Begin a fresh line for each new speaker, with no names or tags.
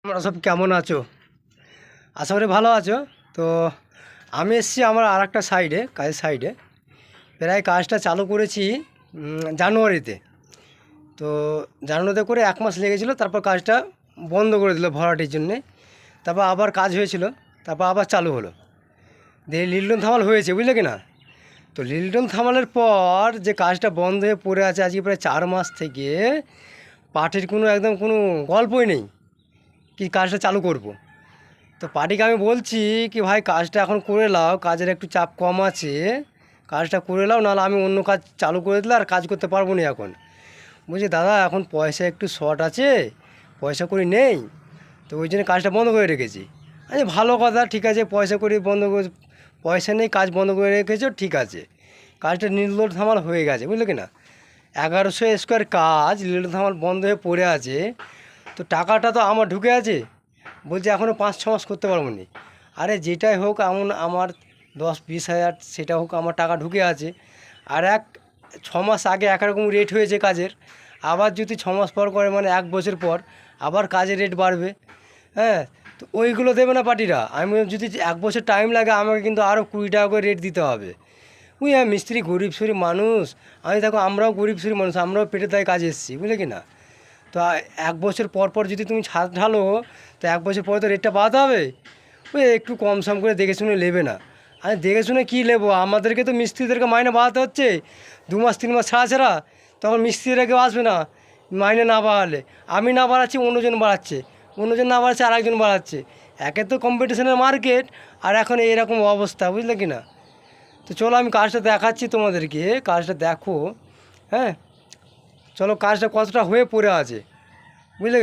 তোমরা সব কেমন আছো? আশা করি ভালো আছো। তো আমি এসেছি আমার আর একটা সাইডে, কাজের সাইডে। প্রায় কাজটা চালু করেছি জানুয়ারিতে। তো জানুয়ারিতে করে 1 মাস লেগেছিলো, তারপর কাজটা বন্ধ করে দিল ভরাটির জন্যে। তারপর আবার কাজ হয়েছিল, তারপর আবার চালু হলো। দিয়ে লিল্টন থামাল হয়েছে, বুঝলে কি না? তো লিল্টন থামালের পর যে কাজটা বন্ধ হয়ে পড়ে আছে আজকে প্রায় 4 মাস থেকে, পার্টির কোনো গল্পই নেই কি কাজটা চালু করব। তো পার্টিকে আমি বলছি কি ভাই কাজটা এখন করে নাও, কাজের একটু চাপ কম আছে, কাজটা করে নাও, নাহলে আমি অন্য কাজ চালু করে দিলে আর কাজ করতে পারবো না এখন। বলছি দাদা এখন পয়সা একটু শর্ট আছে, পয়সা করি নেই, তো ওই জন্য কাজটা বন্ধ করে রেখেছি। আচ্ছা ভালো কথা, ঠিক আছে, পয়সা করি বন্ধ করে, পয়সা নেই কাজ বন্ধ করে রেখেছো, ঠিক আছে। কাজটা নীলদোর থামাল হয়ে গেছে, বুঝলে কি না? 1100 স্কোয়ার কাজ নীলদোর থামাল বন্ধ হয়ে পড়ে আছে। তো টাকাটা তো আমার ঢুকে আছে, বলছে এখনও 5-6 মাস করতে পারবো না। আরে যেটাই হোক এমন আমার 10-20 হাজার সেটা হোক আমার টাকা ঢুকে আছে। আর 6 মাস আগে একরকম রেট হয়েছে কাজের, আবার যদি 6 মাস পর করে মানে 1 বছর পর আবার কাজের রেট বাড়বে। হ্যাঁ, তো ওইগুলো দেবে না পার্টিরা। আমি যদি 1 বছর টাইম লাগে আমাকে কিন্তু আরও 20 টাকা করে রেট দিতে হবে। ওই হ্যাঁ, মিস্ত্রি গরিব শরীর মানুষ, আমি দেখো আমরাও গরিব শরীর মানুষ, আমরাও পেটের দায়ে কাজে এসেছি, বুঝলে কি না? তো 1 বছর পর পর যদি তুমি ছাদ ঢালো, তো 1 বছর পরে তো রেটটা বাড়াতে হবে। ওই একটু কম সম করে দেখে শুনে নেবে না? আমি দেখে শুনে কী নেবো, আমাদেরকে তো মিস্ত্রিদেরকে মাইনে বাড়াতে হচ্ছে 2 মাস 3 মাস ছাড়া ছাড়া। তখন মিস্ত্রিরা কেউ আসবে না মাইনে না বাড়ালে। আমি না বাড়াচ্ছি অন্যজন বাড়াচ্ছে, অন্যজন না বাড়াচ্ছে আর একজন বাড়াচ্ছে। একে তো কম্পিটিশনের মার্কেট, আর এখন এরকম অবস্থা, বুঝলে কি না? তো চলো আমি কাজটা দেখাচ্ছি তোমাদেরকে, কাজটা দেখো। হ্যাঁ, চলো কাজটা কতটা হয়ে পড়ে আছে, বুঝলে?